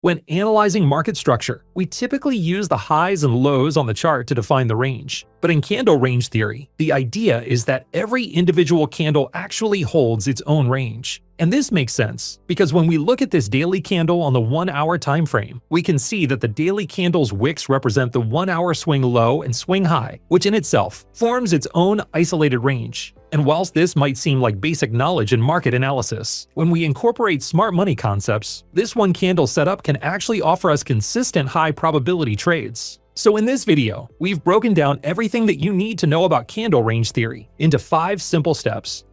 When analyzing market structure, we typically use the highs and lows on the chart to define the range. But in candle range theory, the idea is that every individual candle actually holds its own range. And this makes sense, because when we look at this daily candle on the 1-hour time frame, we can see that the daily candle's wicks represent the 1-hour swing low and swing high, which in itself forms its own isolated range. And whilst this might seem like basic knowledge in market analysis, when we incorporate smart money concepts, this one candle setup can actually offer us consistent high probability trades. So in this video, we've broken down everything that you need to know about candle range theory into 5 simple steps.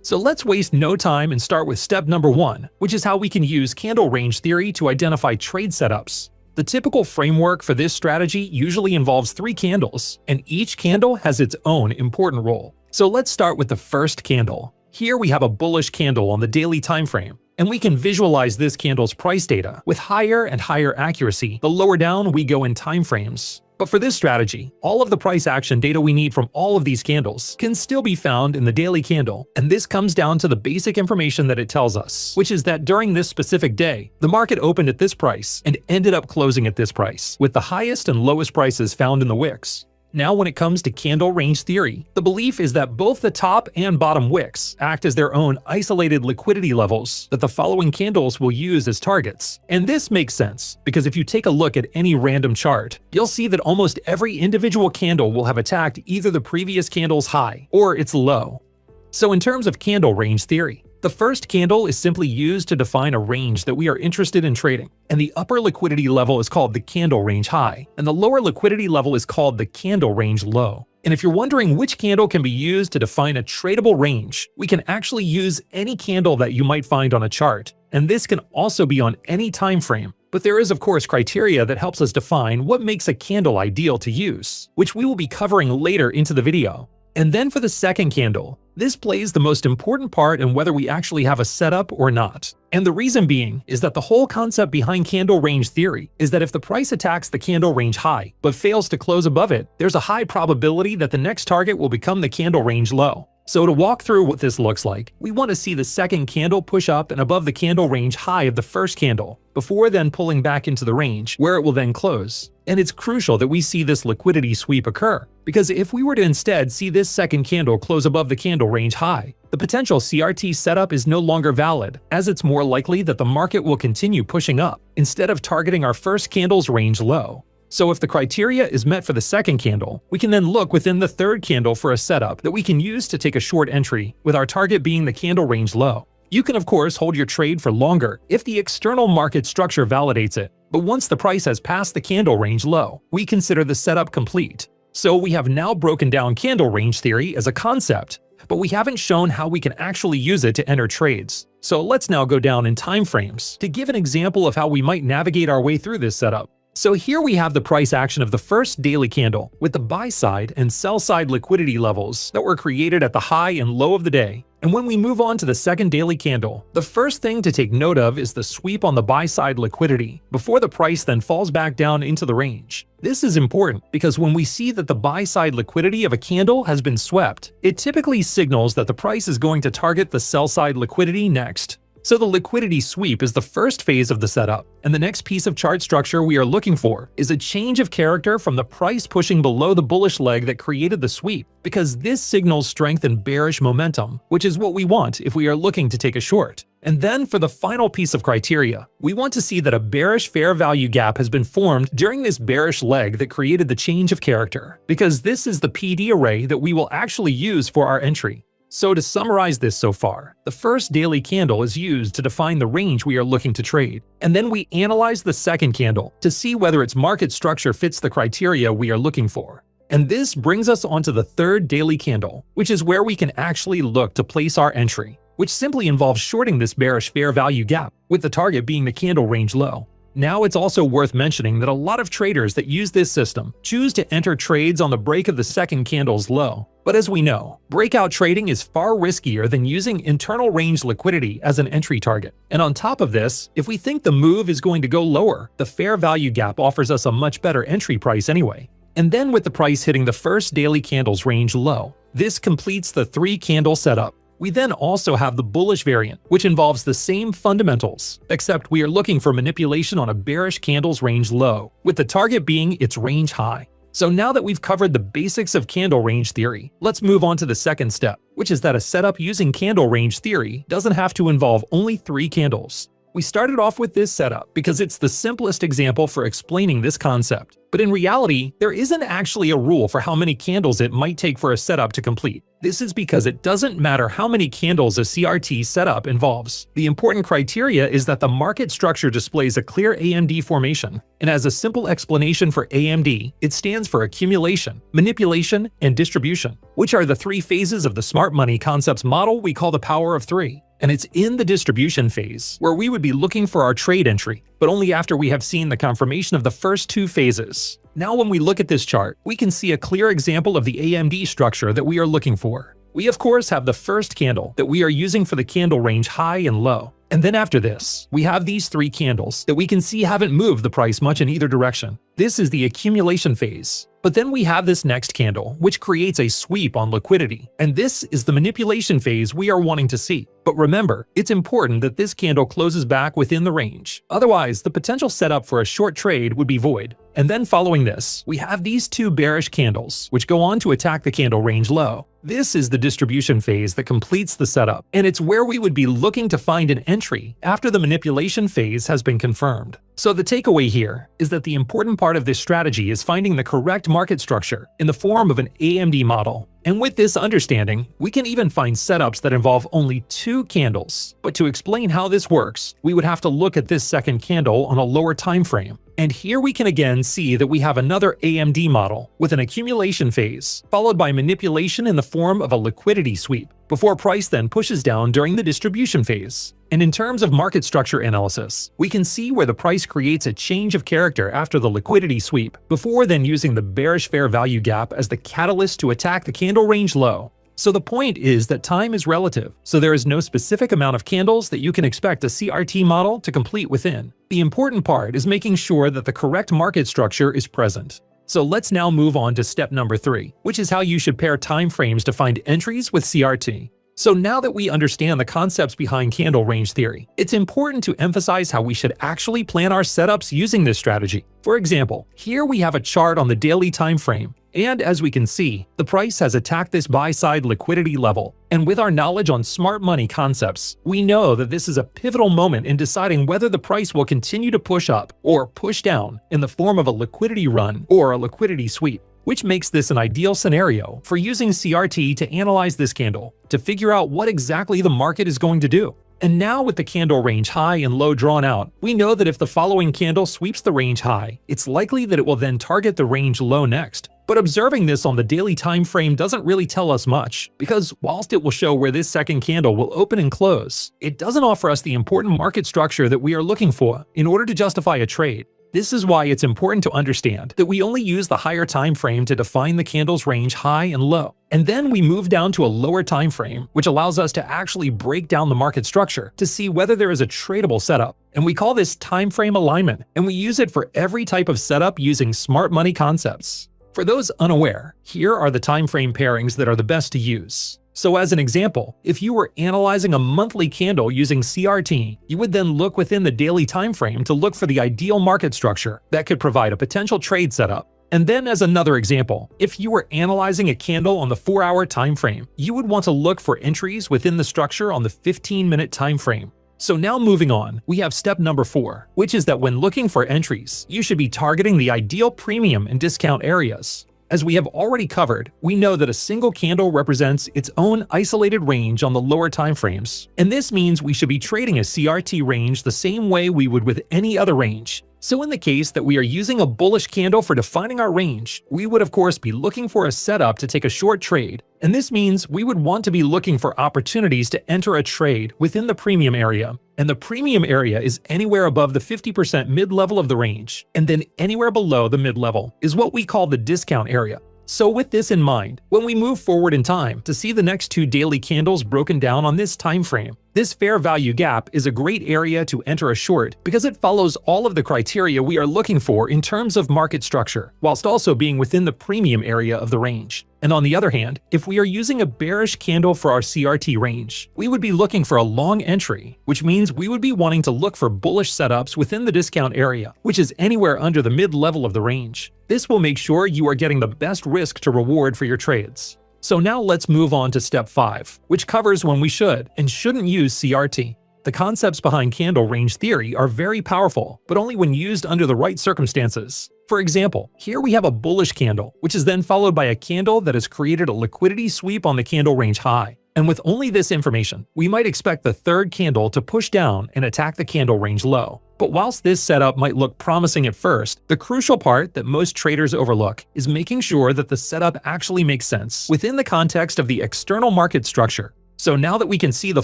So let's waste no time and start with step number 1, which is how we can use candle range theory to identify trade setups. The typical framework for this strategy usually involves 3 candles, and each candle has its own important role. So let's start with the first candle. Here we have a bullish candle on the daily time frame, and we can visualize this candle's price data with higher and higher accuracy the lower down we go in time frames. But for this strategy, all of the price action data we need from all of these candles can still be found in the daily candle, and this comes down to the basic information that it tells us, which is that during this specific day, the market opened at this price and ended up closing at this price, with the highest and lowest prices found in the wicks. Now when it comes to candle range theory, the belief is that both the top and bottom wicks act as their own isolated liquidity levels that the following candles will use as targets. And this makes sense, because if you take a look at any random chart, you'll see that almost every individual candle will have attacked either the previous candle's high or its low. So in terms of candle range theory, the first candle is simply used to define a range that we are interested in trading, and the upper liquidity level is called the candle range high, and the lower liquidity level is called the candle range low. And if you're wondering which candle can be used to define a tradable range, we can actually use any candle that you might find on a chart, and this can also be on any time frame. But there is of course criteria that helps us define what makes a candle ideal to use, which we will be covering later into the video. And then for the second candle, this plays the most important part in whether we actually have a setup or not. And the reason being is that the whole concept behind candle range theory is that if the price attacks the candle range high but fails to close above it, there's a high probability that the next target will become the candle range low. So to walk through what this looks like, we want to see the second candle push up and above the candle range high of the first candle, before then pulling back into the range, where it will then close. And it's crucial that we see this liquidity sweep occur, because if we were to instead see this second candle close above the candle range high, the potential CRT setup is no longer valid, as it's more likely that the market will continue pushing up, instead of targeting our first candle's range low. So if the criteria is met for the second candle, we can then look within the third candle for a setup that we can use to take a short entry, with our target being the candle range low. You can of course hold your trade for longer if the external market structure validates it, but once the price has passed the candle range low, we consider the setup complete. So we have now broken down candle range theory as a concept, but we haven't shown how we can actually use it to enter trades. So let's now go down in time frames to give an example of how we might navigate our way through this setup. So here we have the price action of the first daily candle with the buy side and sell side liquidity levels that were created at the high and low of the day. And when we move on to the second daily candle, the first thing to take note of is the sweep on the buy side liquidity before the price then falls back down into the range. This is important because when we see that the buy side liquidity of a candle has been swept, it typically signals that the price is going to target the sell side liquidity next. So the liquidity sweep is the first phase of the setup, and the next piece of chart structure we are looking for is a change of character from the price pushing below the bullish leg that created the sweep, because this signals strength and bearish momentum, which is what we want if we are looking to take a short. And then for the final piece of criteria, we want to see that a bearish fair value gap has been formed during this bearish leg that created the change of character, because this is the PD array that we will actually use for our entry. So to summarize this so far, the first daily candle is used to define the range we are looking to trade, and then we analyze the second candle to see whether its market structure fits the criteria we are looking for. And this brings us onto the third daily candle, which is where we can actually look to place our entry, which simply involves shorting this bearish fair value gap, with the target being the candle range low. Now it's also worth mentioning that a lot of traders that use this system choose to enter trades on the break of the second candle's low. But as we know, breakout trading is far riskier than using internal range liquidity as an entry target. And on top of this, if we think the move is going to go lower, the fair value gap offers us a much better entry price anyway. And then with the price hitting the first daily candle's range low, this completes the 3-candle setup. We then also have the bullish variant, which involves the same fundamentals, except we are looking for manipulation on a bearish candle's range low, with the target being its range high. So now that we've covered the basics of candle range theory, let's move on to the second step, which is that a setup using candle range theory doesn't have to involve only 3 candles. We started off with this setup because it's the simplest example for explaining this concept. But in reality, there isn't actually a rule for how many candles it might take for a setup to complete. This is because it doesn't matter how many candles a CRT setup involves. The important criteria is that the market structure displays a clear AMD formation. And as a simple explanation for AMD, it stands for accumulation, manipulation, and distribution, which are the 3 phases of the smart money concepts model we call the power of 3. And it's in the distribution phase where we would be looking for our trade entry, but only after we have seen the confirmation of the first 2 phases. Now when we look at this chart, we can see a clear example of the AMD structure that we are looking for. We of course have the first candle that we are using for the candle range high and low. And then after this, we have these 3 candles that we can see haven't moved the price much in either direction. This is the accumulation phase. But then we have this next candle, which creates a sweep on liquidity, and this is the manipulation phase we are wanting to see. But remember, it's important that this candle closes back within the range. Otherwise, the potential setup for a short trade would be void. And then following this, we have these 2 bearish candles, which go on to attack the candle range low. This is the distribution phase that completes the setup, and it's where we would be looking to find an entry after the manipulation phase has been confirmed. So the takeaway here is that the important part of this strategy is finding the correct market structure in the form of an AMD model. And with this understanding, we can even find setups that involve only 2 candles. But to explain how this works, we would have to look at this second candle on a lower time frame. And here we can again see that we have another AMD model with an accumulation phase, followed by manipulation in the form of a liquidity sweep, before price then pushes down during the distribution phase. And in terms of market structure analysis, we can see where the price creates a change of character after the liquidity sweep, before then using the bearish fair value gap as the catalyst to attack the candle range low. So the point is that time is relative, so there is no specific amount of candles that you can expect a CRT model to complete within. The important part is making sure that the correct market structure is present. So let's now move on to step number 3, which is how you should pair time frames to find entries with CRT. So now that we understand the concepts behind candle range theory, it's important to emphasize how we should actually plan our setups using this strategy. For example, here we have a chart on the daily time frame, and as we can see, the price has attacked this buy-side liquidity level. And with our knowledge on smart money concepts, we know that this is a pivotal moment in deciding whether the price will continue to push up or push down in the form of a liquidity run or a liquidity sweep, which makes this an ideal scenario for using CRT to analyze this candle to figure out what exactly the market is going to do. And now with the candle range high and low drawn out, we know that if the following candle sweeps the range high, it's likely that it will then target the range low next. But observing this on the daily time frame doesn't really tell us much, because whilst it will show where this second candle will open and close, it doesn't offer us the important market structure that we are looking for in order to justify a trade. This is why it's important to understand that we only use the higher time frame to define the candle's range high and low. And then we move down to a lower time frame, which allows us to actually break down the market structure to see whether there is a tradable setup. And we call this time frame alignment, and we use it for every type of setup using smart money concepts. For those unaware, here are the time frame pairings that are the best to use. So as an example, if you were analyzing a monthly candle using CRT, you would then look within the daily time frame to look for the ideal market structure that could provide a potential trade setup. And then as another example, if you were analyzing a candle on the 4-hour time frame, you would want to look for entries within the structure on the 15-minute time frame. So now moving on, we have step number 4, which is that when looking for entries, you should be targeting the ideal premium and discount areas. As we have already covered, we know that a single candle represents its own isolated range on the lower time frames, and this means we should be trading a CRT range the same way we would with any other range. So in the case that we are using a bullish candle for defining our range, we would of course be looking for a setup to take a short trade, and this means we would want to be looking for opportunities to enter a trade within the premium area. And the premium area is anywhere above the 50% mid-level of the range, and then anywhere below the mid-level is what we call the discount area. So with this in mind, when we move forward in time to see the next 2 daily candles broken down on this time frame, This fair value gap is a great area to enter a short because it follows all of the criteria we are looking for in terms of market structure, whilst also being within the premium area of the range. And on the other hand, if we are using a bearish candle for our CRT range, we would be looking for a long entry, which means we would be wanting to look for bullish setups within the discount area, which is anywhere under the mid-level of the range. This will make sure you are getting the best risk to reward for your trades. So now let's move on to step 5, which covers when we should and shouldn't use CRT. The concepts behind candle range theory are very powerful, but only when used under the right circumstances. For example, here we have a bullish candle, which is then followed by a candle that has created a liquidity sweep on the candle range high. And with only this information, we might expect the third candle to push down and attack the candle range low. But whilst this setup might look promising at first, the crucial part that most traders overlook is making sure that the setup actually makes sense within the context of the external market structure. So now that we can see the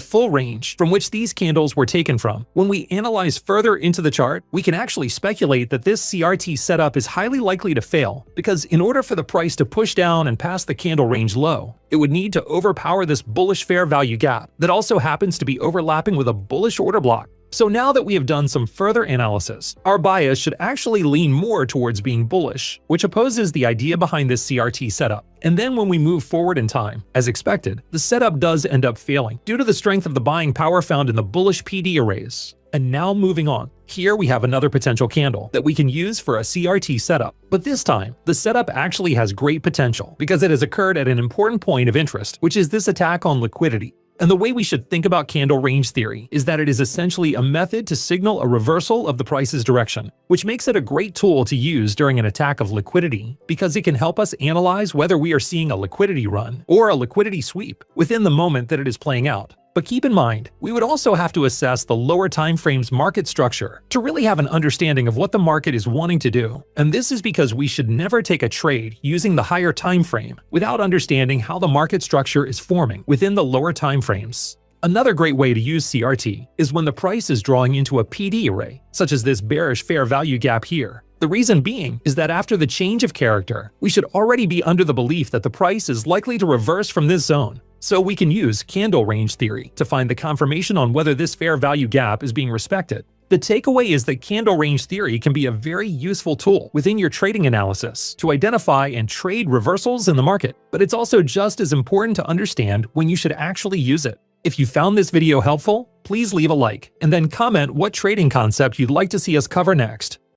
full range from which these candles were taken from, when we analyze further into the chart, we can actually speculate that this CRT setup is highly likely to fail, because in order for the price to push down and pass the candle range low, it would need to overpower this bullish fair value gap that also happens to be overlapping with a bullish order block. So now that we have done some further analysis, our bias should actually lean more towards being bullish, which opposes the idea behind this CRT setup. And then when we move forward in time, as expected, the setup does end up failing due to the strength of the buying power found in the bullish PD arrays. And now moving on, here we have another potential candle that we can use for a CRT setup. But this time, the setup actually has great potential because it has occurred at an important point of interest, which is this attack on liquidity. And the way we should think about candle range theory is that it is essentially a method to signal a reversal of the price's direction, which makes it a great tool to use during an attack of liquidity because it can help us analyze whether we are seeing a liquidity run or a liquidity sweep within the moment that it is playing out. But keep in mind, we would also have to assess the lower time frame's market structure to really have an understanding of what the market is wanting to do. And this is because we should never take a trade using the higher time frame without understanding how the market structure is forming within the lower time frames. Another great way to use CRT is when the price is drawing into a PD array, such as this bearish fair value gap here. The reason being is that after the change of character, we should already be under the belief that the price is likely to reverse from this zone. So we can use candle range theory to find the confirmation on whether this fair value gap is being respected. The takeaway is that candle range theory can be a very useful tool within your trading analysis to identify and trade reversals in the market, but it's also just as important to understand when you should actually use it. If you found this video helpful, please leave a like and then comment what trading concept you'd like to see us cover next.